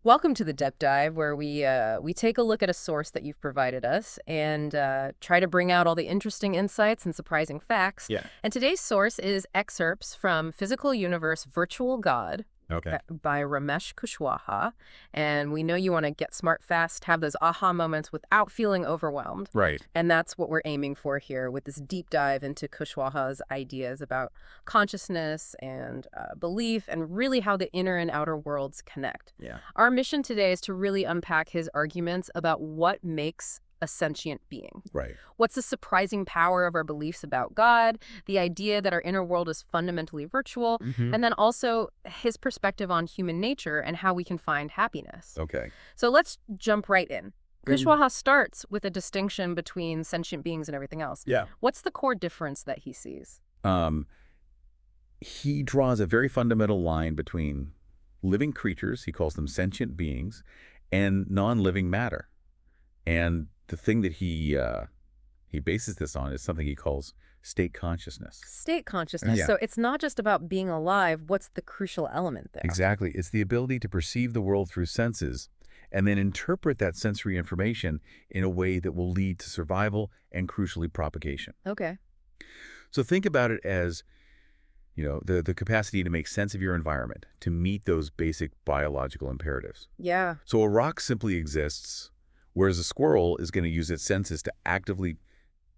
Welcome to the Depth Dive, where we take a look at a source that you've provided us and try to bring out all the interesting insights and surprising facts. Yeah. And today's source is excerpts from Physical Universe Virtual God Okay. by Ramesh Kushwaha. And we know you want to get smart fast, have those aha moments without feeling overwhelmed. Right. And that's what we're aiming for here with this deep dive into Kushwaha's ideas about consciousness and belief and really how the inner and outer worlds connect. Yeah. Our mission today is to really unpack his arguments about what makes a sentient being. Right. What's the surprising power of our beliefs about God, the idea that our inner world is fundamentally virtual, Mm-hmm. and then also his perspective on human nature and how we can find happiness. Okay. So let's jump right in. Good. Kushwaha starts with a distinction between sentient beings and everything else. Yeah. What's the core difference that he sees? Um, he draws a very fundamental line between living creatures, he calls them sentient beings, and non-living matter. And the thing that he bases this on is something he calls state consciousness. State consciousness. Yeah. So it's not just about being alive. What's the crucial element there? Exactly. It's the ability to perceive the world through senses and then interpret that sensory information in a way that will lead to survival and, crucially, propagation. Okay. So think about it as, the capacity to make sense of your environment, to meet those basic biological imperatives. Yeah. So a rock simply exists, whereas a squirrel is going to use its senses to actively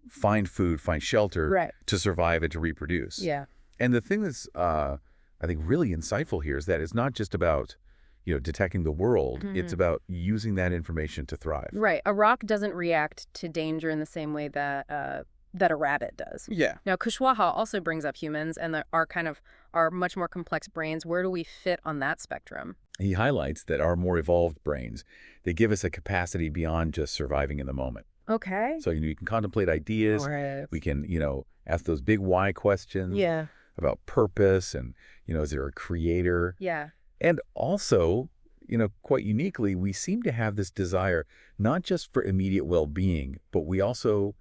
find food, find shelter, Right. to survive and to reproduce. Yeah. And the thing that's, I think, really insightful here is that it's not just about, detecting the world. It's about using that information to thrive. Right. A rock doesn't react to danger in the same way that that a rabbit does. Yeah. Now, Kushwaha also brings up humans and our much more complex brains. Where do we fit on that spectrum? He highlights that our more evolved brains, they give us a capacity beyond just surviving in the moment. Okay. So, you can contemplate ideas. Right. We can, ask those big why questions Yeah. about purpose and, is there a creator? Yeah. And also, quite uniquely, we seem to have this desire not just for immediate well-being, but we also,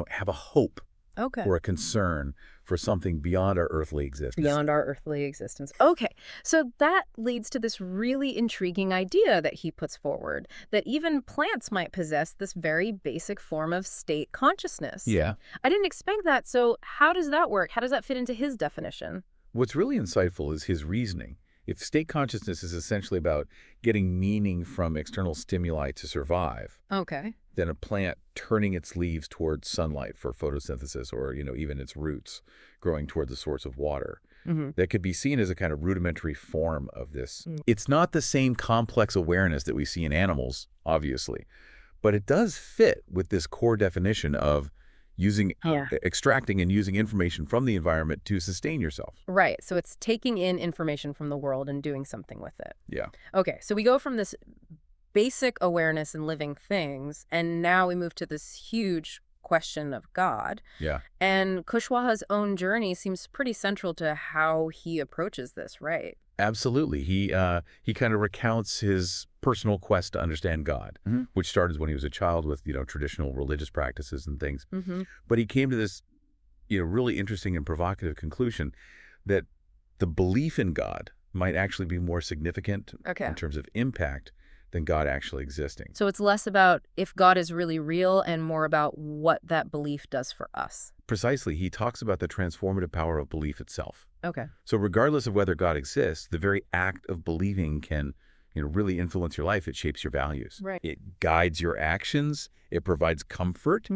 have a hope Okay. or a concern for something beyond our earthly existence. Beyond our earthly existence. Okay. So that leads to this really intriguing idea that he puts forward, that even plants might possess this very basic form of state consciousness. Yeah. I didn't expect that. So how does that work? How does that fit into his definition? What's really insightful is his reasoning. If state consciousness is essentially about getting meaning from external stimuli to survive, Okay. then a plant turning its leaves towards sunlight for photosynthesis or, even its roots growing toward the source of water, that could be seen as a kind of rudimentary form of this. It's not the same complex awareness that we see in animals, obviously, but it does fit with this core definition of extracting and using information from the environment to sustain yourself. Right. So it's taking in information from the world and doing something with it. Yeah. Okay. So we go from this basic awareness in living things, and now we move to this huge question of God. Yeah. And Kushwaha's own journey seems pretty central to how he approaches this, right? Absolutely. He kind of recounts his personal quest to understand God, which started when he was a child with, traditional religious practices and things. But he came to this, really interesting and provocative conclusion that the belief in God might actually be more significant in terms of impact than God actually existing. So it's less about if God is really real and more about what that belief does for us. Precisely. He talks about the transformative power of belief itself. Okay. So regardless of whether God exists, the very act of believing can, really influence your life. It shapes your values. Right. It guides your actions. It provides comfort.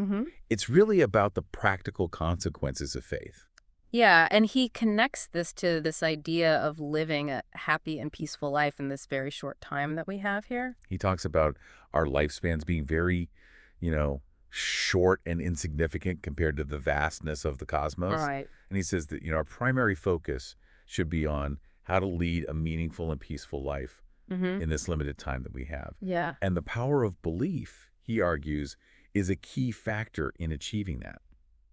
It's really about the practical consequences of faith. Yeah, and he connects this to this idea of living a happy and peaceful life in this very short time that we have here. He talks about our lifespans being very, short and insignificant compared to the vastness of the cosmos. Right. And he says that, our primary focus should be on how to lead a meaningful and peaceful life in this limited time that we have. Yeah. And the power of belief, he argues, is a key factor in achieving that.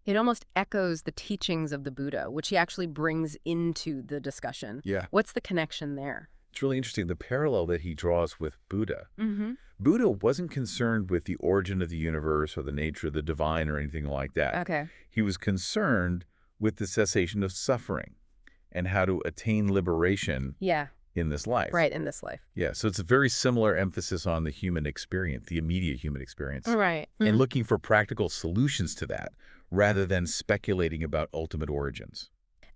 It almost echoes the teachings of the Buddha, which he actually brings into the discussion. Yeah. What's the connection there? It's really interesting, the parallel that he draws with Buddha. Mm-hmm. Buddha wasn't concerned with the origin of the universe or the nature of the divine or anything like that. Okay. He was concerned with the cessation of suffering and how to attain liberation Yeah. in this life. Right, in this life. Yeah, so it's a very similar emphasis on the human experience, the immediate human experience, Right. and looking for practical solutions to that rather than speculating about ultimate origins.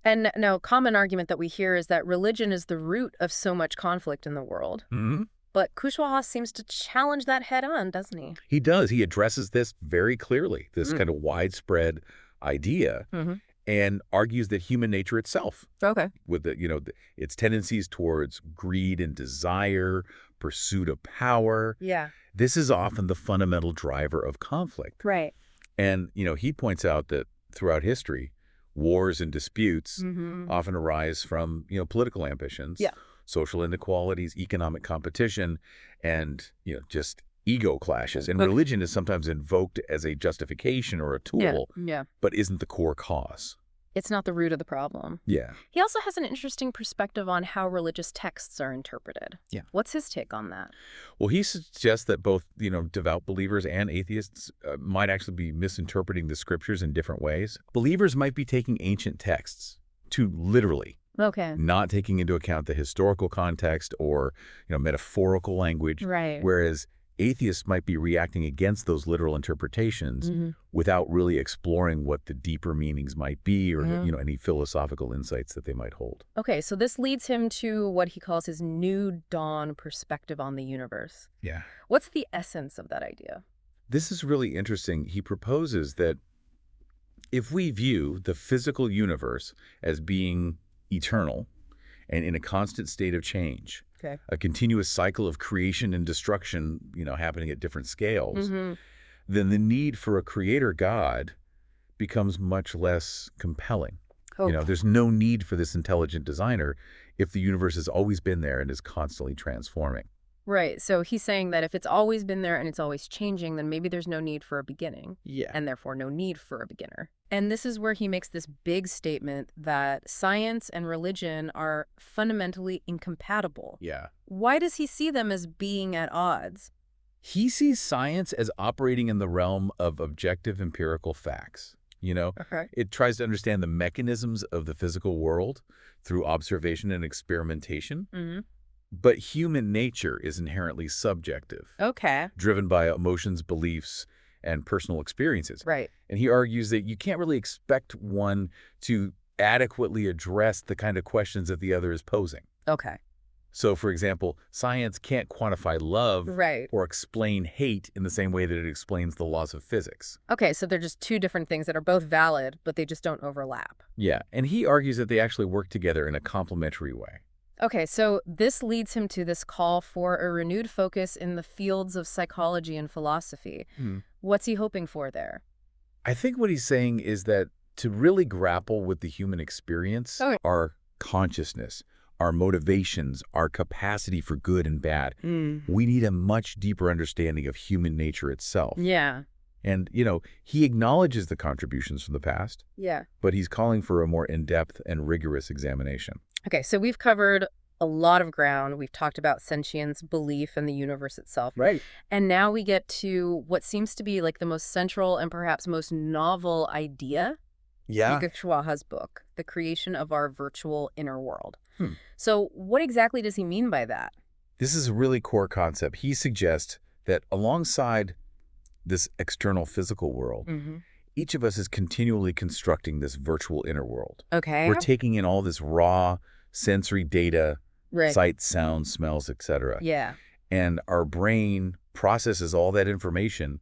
And no, common argument that we hear is that religion is the root of so much conflict in the world. Hmm. But Kushwaha seems to challenge that head on, doesn't he? He does. He addresses this very clearly, this Mm. kind of widespread idea, Mm-hmm. and argues that human nature itself, Okay. with its tendencies towards greed and desire, pursuit of power, Yeah. this is often the fundamental driver of conflict. Right. And, he points out that throughout history, wars and disputes Mm-hmm. often arise from, political ambitions, Yeah. social inequalities, economic competition, and, just ego clashes. And Okay. religion is sometimes invoked as a justification or a tool, Yeah. but isn't the core cause. It's not the root of the problem. Yeah. He also has an interesting perspective on how religious texts are interpreted. Yeah. What's his take on that? Well, he suggests that both, devout believers and atheists might actually be misinterpreting the scriptures in different ways. Believers might be taking ancient texts too literally, Okay. not taking into account the historical context or, metaphorical language, Right. whereas atheists might be reacting against those literal interpretations Mm-hmm. without really exploring what the deeper meanings might be or, Mhm. any philosophical insights that they might hold. Okay, so this leads him to what he calls his new dawn perspective on the universe. Yeah. What's the essence of that idea? This is really interesting. He proposes that if we view the physical universe as being eternal and in a constant state of change, Okay. a continuous cycle of creation and destruction, happening at different scales, Mm-hmm. then the need for a creator God becomes much less compelling. Oh, There's no need for this intelligent designer if the universe has always been there and is constantly transforming. right. So he's saying that if it's always been there and it's always changing, then maybe there's no need for a beginning. Yeah. And therefore no need for a beginner. And this is where he makes this big statement that science and religion are fundamentally incompatible. Yeah. Why does he see them as being at odds? He sees science as operating in the realm of objective empirical facts. Okay. It tries to understand the mechanisms of the physical world through observation and experimentation. Mm-hmm. But human nature is inherently subjective, Okay. driven by emotions, beliefs, and personal experiences. Right. And he argues that you can't really expect one to adequately address the kind of questions that the other is posing. Okay. So, for example, science can't quantify love Right. or explain hate in the same way that it explains the laws of physics. Okay, so they're just two different things that are both valid, but they just don't overlap. Yeah, and he argues that they actually work together in a complementary way. Okay, so this leads him to this call for a renewed focus in the fields of psychology and philosophy. What's he hoping for there? I think what he's saying is that to really grapple with the human experience, Okay. our consciousness, our motivations, our capacity for good and bad, we need a much deeper understanding of human nature itself. Yeah. And, he acknowledges the contributions from the past, Yeah. but he's calling for a more in-depth and rigorous examination. Okay, so we've covered a lot of ground. We've talked about sentience, belief, and the universe itself. Right. And now we get to what seems to be like the most central and perhaps most novel idea Yeah. in Kushwaha's book, the creation of our virtual inner world. Hmm. So what exactly does he mean by that? This is a really core concept. He suggests that alongside this external physical world, Mm-hmm. each of us is continually constructing this virtual inner world. Okay. We're taking in all this raw sensory data, Right. sights, sounds, smells, etc. Yeah. And our brain processes all that information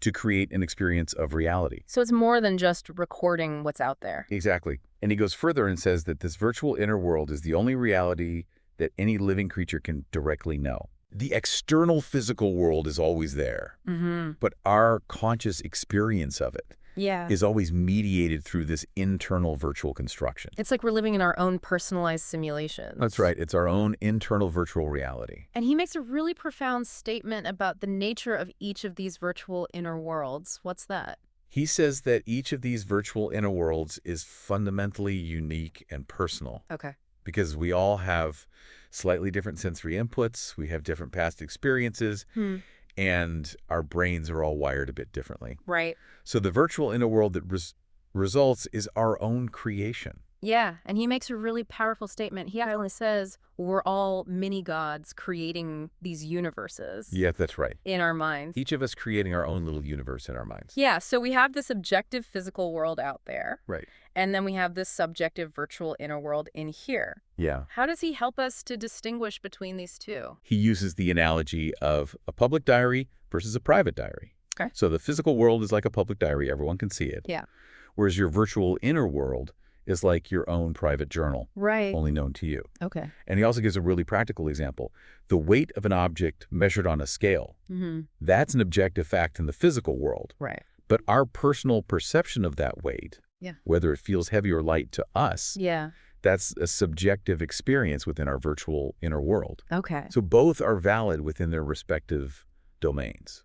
to create an experience of reality. So it's more than just recording what's out there. Exactly. And he goes further and says that this virtual inner world is the only reality that any living creature can directly know. The external physical world is always there, Mm-hmm. but our conscious experience of it Yeah. is always mediated through this internal virtual construction. It's like we're living in our own personalized simulations. That's right. It's our own internal virtual reality. And he makes a really profound statement about the nature of each of these virtual inner worlds. What's that? He says that each of these virtual inner worlds is fundamentally unique and personal Okay. because we all have slightly different sensory inputs, we have different past experiences, and our brains are all wired a bit differently. Right. So the virtual inner world that results is our own creation. Yeah, and he makes a really powerful statement. He actually says we're all mini gods creating these universes Yeah, that's right. in our minds. Each of us creating our own little universe in our minds. Yeah, so we have this objective physical world out there, Right. and then we have this subjective virtual inner world in here. Yeah. How does he help us to distinguish between these two? He uses the analogy of a public diary versus a private diary. Okay. So the physical world is like a public diary. Everyone can see it. Yeah. Whereas your virtual inner world is like your own private journal, Right. only known to you. Okay. And he also gives a really practical example. The weight of an object measured on a scale, Mm-hmm. that's an objective fact in the physical world. Right. But our personal perception of that weight, Yeah. whether it feels heavy or light to us, Yeah. that's a subjective experience within our virtual inner world. Okay. So both are valid within their respective domains.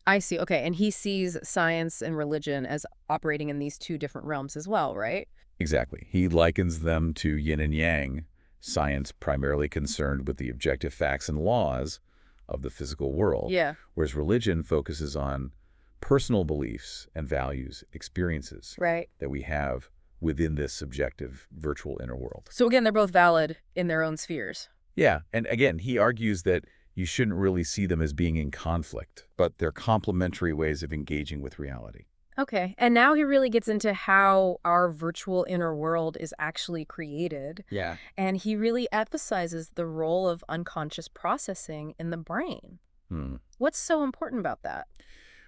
I see. Okay. And he sees science and religion as operating in these two different realms as well, right? Exactly. He likens them to yin and yang, science primarily concerned with the objective facts and laws of the physical world, Yeah. whereas religion focuses on personal beliefs and values, experiences Right. that we have within this subjective virtual inner world. So again, they're both valid in their own spheres. Yeah, and again, he argues that you shouldn't really see them as being in conflict, but they're complementary ways of engaging with reality. Okay. And now he really gets into how our virtual inner world is actually created. Yeah. And he really emphasizes the role of unconscious processing in the brain. What's so important about that?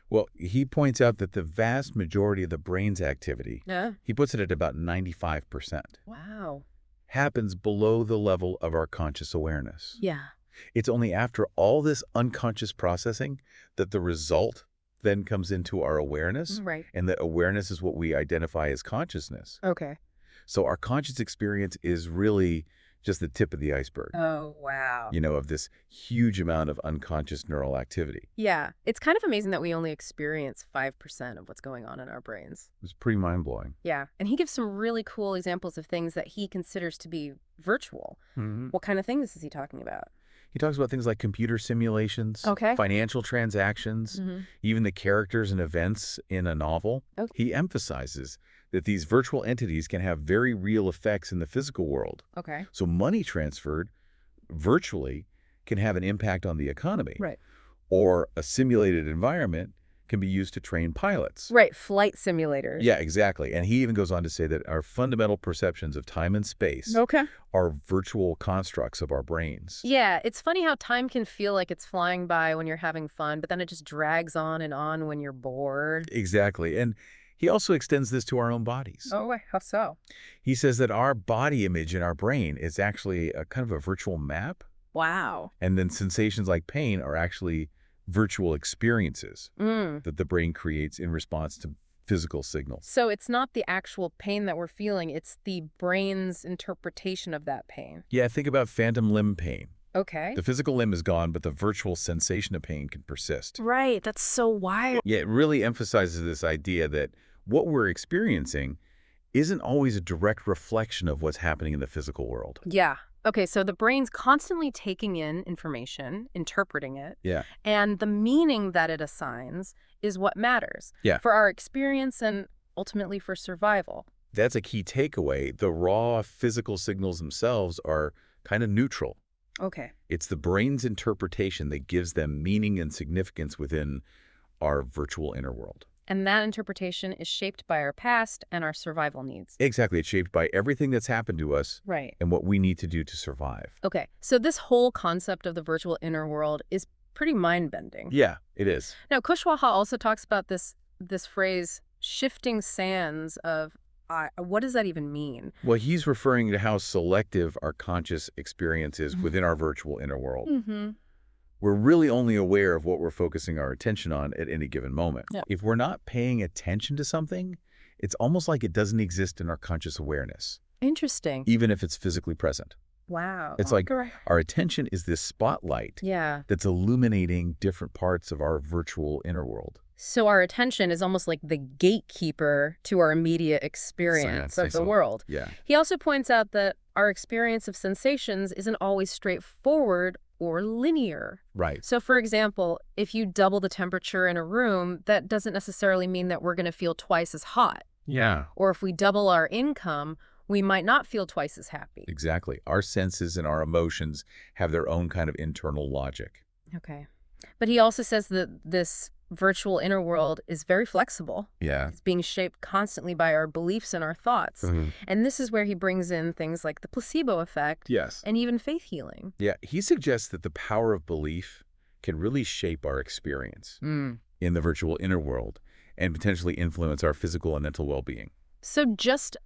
Well, he points out that the vast majority of the brain's activity, Yeah. he puts it at about 95%, Wow. happens below the level of our conscious awareness. Yeah. It's only after all this unconscious processing that the result then comes into our awareness, Right. and that awareness is what we identify as consciousness. Okay. So our conscious experience is really just the tip of the iceberg, Oh, wow. of this huge amount of unconscious neural activity. Yeah. It's kind of amazing that we only experience 5% of what's going on in our brains. It's pretty mind-blowing. Yeah. And he gives some really cool examples of things that he considers to be virtual. What kind of things is he talking about? He talks about things like computer simulations, Okay. financial transactions, even the characters and events in a novel. Okay. He emphasizes that these virtual entities can have very real effects in the physical world. Okay. So money transferred virtually can have an impact on the economy. Right. Or a simulated environment can be used to train pilots. Right. Flight simulators. Yeah, exactly. And he even goes on to say that our fundamental perceptions of time and space Okay. are virtual constructs of our brains. Yeah, it's funny how time can feel like it's flying by when you're having fun, but then it just drags on and on when you're bored. Exactly. And he also extends this to our own bodies. Oh, wait, how so? He says that our body image in our brain is actually a kind of a virtual map. Wow. And then sensations like pain are actually virtual experiences that the brain creates in response to physical signals. So it's not the actual pain that we're feeling, it's the brain's interpretation of that pain. Yeah, think about phantom limb pain. Okay. The physical limb is gone, but the virtual sensation of pain can persist. Right, that's so wild. Yeah, it really emphasizes this idea that what we're experiencing isn't always a direct reflection of what's happening in the physical world. Yeah. Okay, so the brain's constantly taking in information, interpreting it, Yeah. and the meaning that it assigns is what matters. Yeah. For our experience and ultimately for survival. That's a key takeaway. The raw physical signals themselves are kind of neutral. Okay. It's the brain's interpretation that gives them meaning and significance within our virtual inner world. And that interpretation is shaped by our past and our survival needs. Exactly. It's shaped by everything that's happened to us Right. and what we need to do to survive. Okay, so this whole concept of the virtual inner world is pretty mind-bending. Yeah, it is. Now, Kushwaha also talks about this phrase, shifting sands of, what does that even mean? Well, he's referring to how selective our conscious experience is within our virtual inner world. We're really only aware of what we're focusing our attention on at any given moment. Yeah. If we're not paying attention to something, it's almost like it doesn't exist in our conscious awareness, Interesting. even if it's physically present. Wow. It's like Correct. our attention is this spotlight Yeah. that's illuminating different parts of our virtual inner world. So our attention is almost like the gatekeeper to our immediate experience Say of the so. world. Yeah. He also points out that our experience of sensations isn't always straightforward or linear. Right. So, for example, if you double the temperature in a room, that doesn't necessarily mean that we're going to feel twice as hot. Yeah. Or if we double our income, we might not feel twice as happy. Exactly. Our senses and our emotions have their own kind of internal logic. Okay. But he also says that this virtual inner world is very flexible. Yeah. It's being shaped constantly by our beliefs and our thoughts. And this is where he brings in things like the placebo effect Yes. and even faith healing. Yeah. He suggests that the power of belief can really shape our experience in the virtual inner world and potentially influence our physical and mental well-being. So just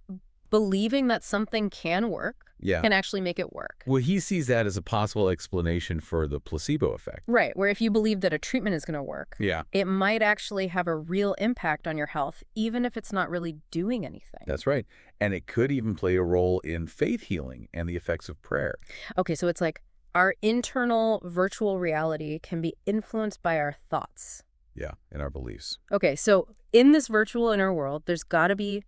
believing that something can work Yeah. can actually make it work. Well, he sees that as a possible explanation for the placebo effect. Right, where if you believe that a treatment is going to work, Yeah. it might actually have a real impact on your health, even if it's not really doing anything. That's right. And it could even play a role in faith healing and the effects of prayer. Okay, so it's like our internal virtual reality can be influenced by our thoughts. Yeah, and our beliefs. Okay, so in this virtual inner world, there's got to be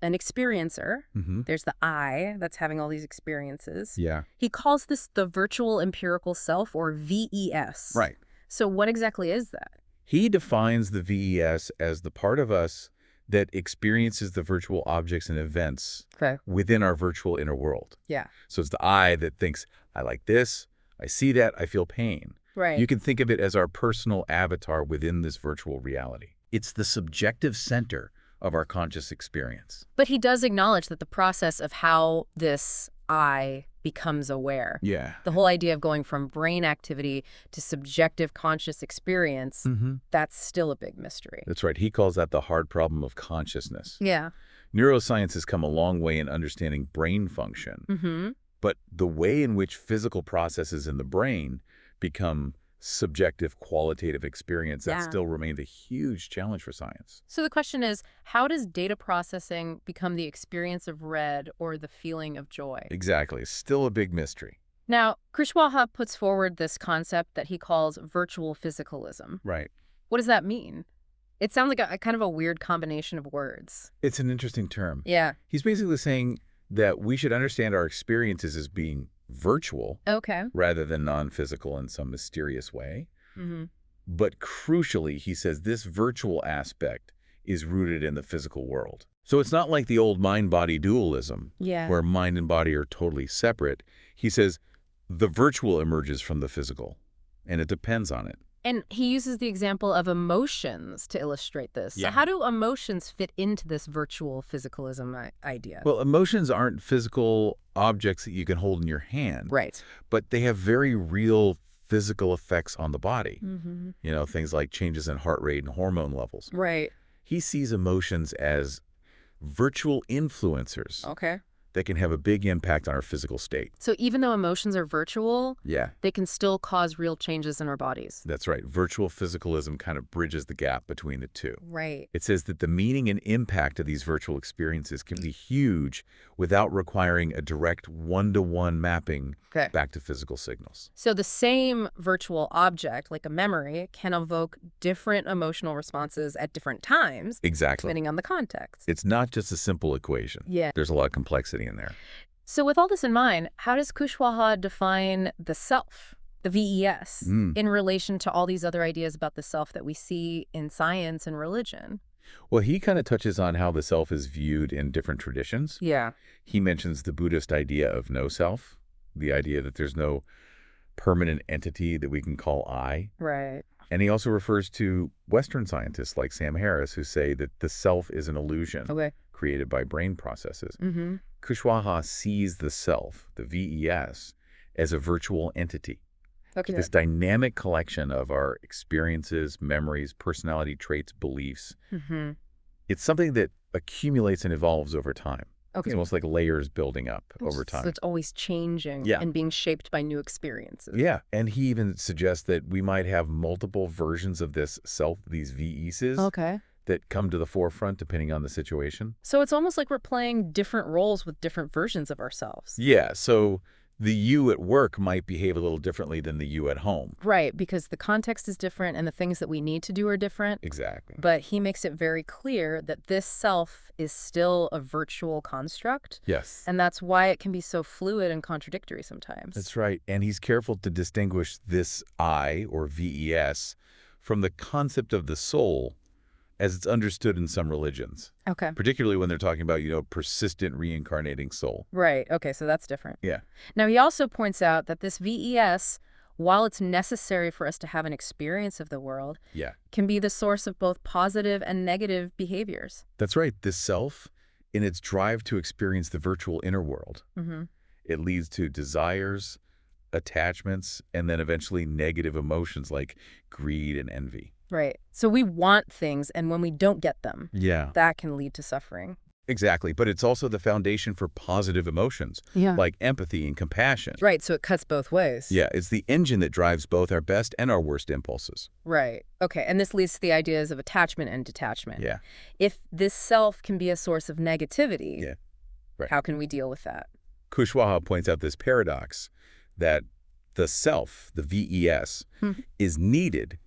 an experiencer. There's the I that's having all these experiences. Yeah. He calls this the virtual empirical self, or VES. Right. So what exactly is that? He defines the VES as the part of us that experiences the virtual objects and events within our virtual inner world. Yeah. So it's the I that thinks, I like this, I see that, I feel pain. Right. You can think of it as our personal avatar within this virtual reality. It's the subjective center of our conscious experience. But he does acknowledge that the process of how this I becomes aware, Yeah. the whole idea of going from brain activity to subjective conscious experience, that's still a big mystery. That's right. He calls that the hard problem of consciousness. Yeah. Neuroscience has come a long way in understanding brain function, but the way in which physical processes in the brain become subjective, qualitative experience, that still remained a huge challenge for science. So the question is, how does data processing become the experience of red or the feeling of joy? Exactly. Still a big mystery. Now, Kushwaha puts forward this concept that he calls virtual physicalism. Right. What does that mean? It sounds like a kind of a weird combination of words. It's an interesting term. Yeah. He's basically saying that we should understand our experiences as being virtual rather than non-physical in some mysterious way. But crucially, he says this virtual aspect is rooted in the physical world. So it's not like the old mind-body dualism where mind and body are totally separate. He says the virtual emerges from the physical, and it depends on it. And he uses the example of emotions to illustrate this. Yeah. So how do emotions fit into this virtual physicalism idea? Well, emotions aren't physical objects that you can hold in your hand. Right. But they have very real physical effects on the body. You know, things like changes in heart rate and hormone levels. Right. He sees emotions as virtual influencers that can have a big impact on our physical state. So even though emotions are virtual, Yeah. they can still cause real changes in our bodies. That's right. Virtual physicalism kind of bridges the gap between the two. Right. It says that the meaning and impact of these virtual experiences can be huge without requiring a direct one-to-one mapping back to physical signals. So the same virtual object, like a memory, can evoke different emotional responses at different times. Exactly. Depending on the context. It's not just a simple equation. Yeah. There's a lot of complexity in there. So with all this in mind, how does Kushwaha define the self, the VES, in relation to all these other ideas about the self that we see in science and religion? Well, he kind of touches on how the self is viewed in different traditions. Yeah. He mentions the Buddhist idea of no self, the idea that there's no permanent entity that we can call I. Right. And he also refers to Western scientists like Sam Harris who say that the self is an illusion created by brain processes. Kushwaha sees the self, the VES, as a virtual entity. This dynamic collection of our experiences, memories, personality traits, beliefs. It's something that accumulates and evolves over time. It's almost like layers building up over time. So it's always changing and being shaped by new experiences. Yeah. And he even suggests that we might have multiple versions of this self, these VESs, that come to the forefront depending on the situation. So it's almost like we're playing different roles with different versions of ourselves. Yeah. So the you at work might behave a little differently than the you at home. Right, because the context is different and the things that we need to do are different. Exactly. But he makes it very clear that this self is still a virtual construct. Yes. And that's why it can be so fluid and contradictory sometimes. That's right. And he's careful to distinguish this I, or VES, from the concept of the soul as it's understood in some religions, Okay. particularly when they're talking about, persistent reincarnating soul. Right. Okay, so that's different. Yeah. Now, he also points out that this VES, while it's necessary for us to have an experience of the world, Yeah. can be the source of both positive and negative behaviors. That's right. This self, in its drive to experience the virtual inner world, Mm-hmm. it leads to desires, attachments, and then eventually negative emotions like greed and envy. Right. So we want things, and when we don't get them, Yeah. that can lead to suffering. Exactly. But it's also the foundation for positive emotions Yeah. like empathy and compassion. Right, so it cuts both ways. Yeah, it's the engine that drives both our best and our worst impulses. Right. Okay, and this leads to the ideas of attachment and detachment. Yeah. If this self can be a source of negativity, Yeah. Right. how can we deal with that? Kushwaha points out this paradox that the self, the VES, Hmm. is needed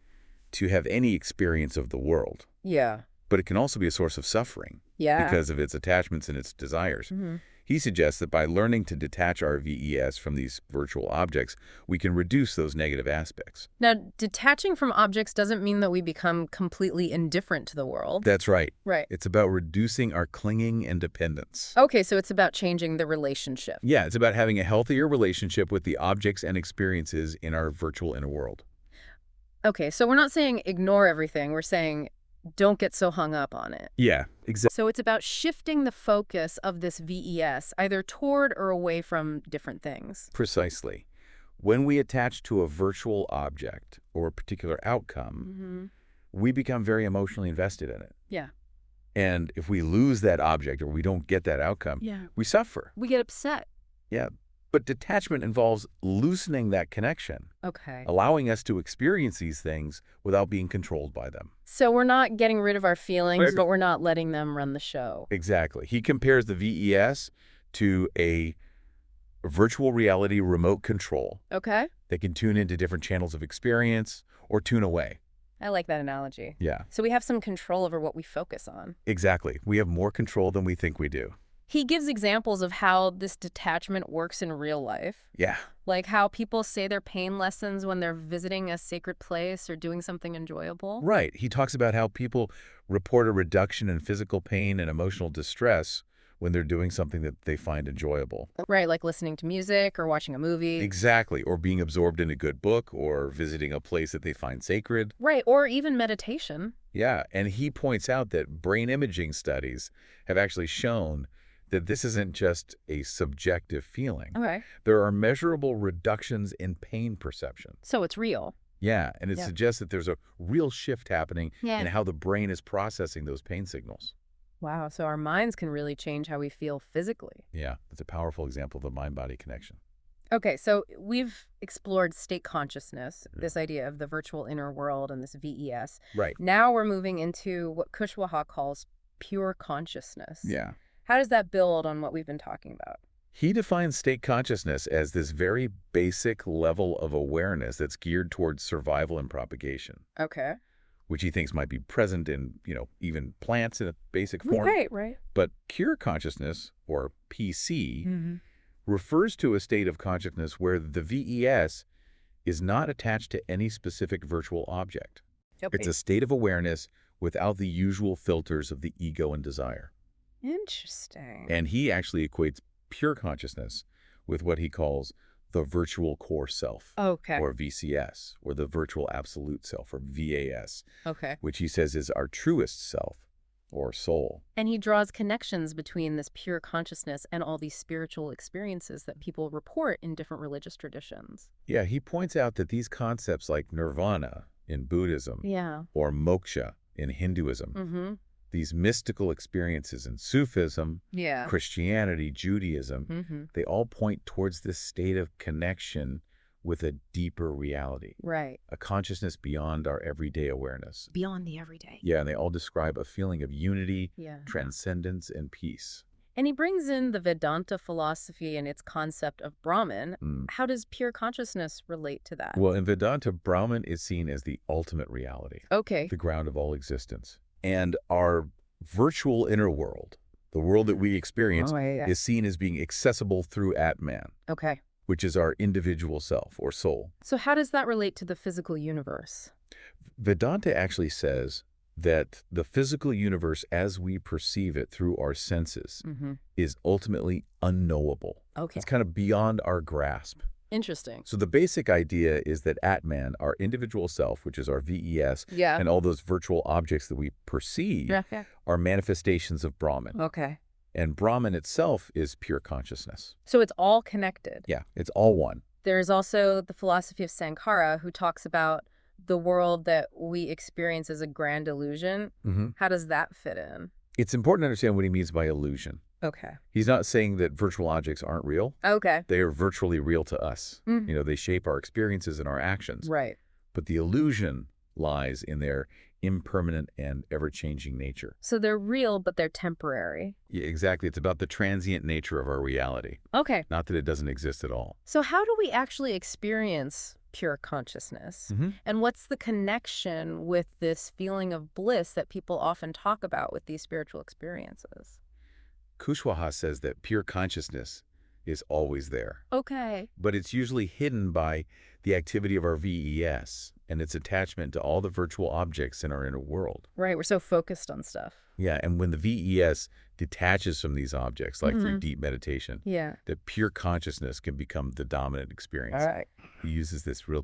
to have any experience of the world. Yeah. But it can also be a source of suffering Yeah. because of its attachments and its desires. Mm-hmm. He suggests that by learning to detach our VES from these virtual objects, we can reduce those negative aspects. Now, detaching from objects doesn't mean that we become completely indifferent to the world. That's right. Right. It's about reducing our clinging and dependence. Okay, so it's about changing the relationship. Yeah, it's about having a healthier relationship with the objects and experiences in our virtual inner world. Okay, so we're not saying ignore everything. We're saying don't get so hung up on it. Yeah, exactly. So it's about shifting the focus of this VES either toward or away from different things. Precisely. When we attach to a virtual object or a particular outcome, Mm-hmm. we become very emotionally invested in it. Yeah. And if we lose that object or we don't get that outcome, Yeah. we suffer. We get upset. Yeah. But detachment involves loosening that connection, Okay. allowing us to experience these things without being controlled by them. So we're not getting rid of our feelings, Right. but we're not letting them run the show. Exactly. He compares the VES to a virtual reality remote control Okay. that can tune into different channels of experience or tune away. I like that analogy. Yeah, So we have some control over what we focus on. exactly. We have more control than we think we do. He gives examples of how this detachment works in real life, Yeah, like how people say their pain lessons when they're visiting a sacred place or doing something enjoyable. right. He talks about how people report a reduction in physical pain and emotional distress when they're doing something that they find enjoyable. Right, like listening to music or watching a movie. Exactly. Or being absorbed in a good book or visiting a place that they find sacred. Right, or even meditation. Yeah, and he points out that brain imaging studies have actually shown that this isn't just a subjective feeling. Okay. There are measurable reductions in pain perception. So it's real. Yeah, and it Yeah. suggests that there's a real shift happening Yeah. in how the brain is processing those pain signals. Wow, so our minds can really change how we feel physically. Yeah, it's a powerful example of the mind-body connection. Okay, so we've explored state consciousness, this idea of the virtual inner world and this VES. Right. Now we're moving into what Kushwaha calls pure consciousness. Yeah. How does that build on what we've been talking about? He defines state consciousness as this very basic level of awareness that's geared towards survival and propagation, Okay. which he thinks might be present in, even plants in a basic form. Right. But pure consciousness, or PC, Mm-hmm. refers to a state of consciousness where the VES is not attached to any specific virtual object. Okay. It's a state of awareness without the usual filters of the ego and desire. Interesting. And he actually equates pure consciousness with what he calls the virtual core self, Okay. or VCS, or the virtual absolute self, or VAS, Okay. which he says is our truest self, or soul. And he draws connections between this pure consciousness and all these spiritual experiences that people report in different religious traditions. Yeah, he points out that these concepts like nirvana in Buddhism, Yeah. or moksha in Hinduism, Mm-hmm. these mystical experiences in Sufism, Yeah. Christianity, Judaism, Mm-hmm. they all point towards this state of connection with a deeper reality, Right. a consciousness beyond our everyday awareness. Beyond the everyday. Yeah, and they all describe a feeling of unity, Yeah. transcendence, and peace. And he brings in the Vedanta philosophy and its concept of Brahman. Mm. How does pure consciousness relate to that? Well, in Vedanta, Brahman is seen as the ultimate reality, Okay. the ground of all existence. And our virtual inner world, the world that we experience, yeah. is seen as being accessible through Atman, Okay. which is our individual self or soul. So how does that relate to the physical universe? Vedanta actually says that the physical universe as we perceive it through our senses is ultimately unknowable. Okay. It's kind of beyond our grasp. Interesting. So the basic idea is that Atman, our individual self, which is our VES, Yeah. and all those virtual objects that we perceive Yeah. are manifestations of Brahman. Okay. And Brahman itself is pure consciousness. So it's all connected. Yeah, it's all one. There's also the philosophy of Sankara, who talks about the world that we experience as a grand illusion. How does that fit in? It's important to understand what he means by illusion. Okay. He's not saying that virtual objects aren't real. Okay. They are virtually real to us. They shape our experiences and our actions. Right. But the illusion lies in their impermanent and ever-changing nature. So they're real, but they're temporary. Yeah, exactly. It's about the transient nature of our reality. Okay. Not that it doesn't exist at all. So how do we actually experience pure consciousness? And what's the connection with this feeling of bliss that people often talk about with these spiritual experiences? Kushwaha says that pure consciousness is always there. Okay. But it's usually hidden by the activity of our VES and its attachment to all the virtual objects in our inner world. Right. We're so focused on stuff. Yeah, and when the VES detaches from these objects, like through deep meditation, Yeah. that pure consciousness can become the dominant experience. All right. He uses this real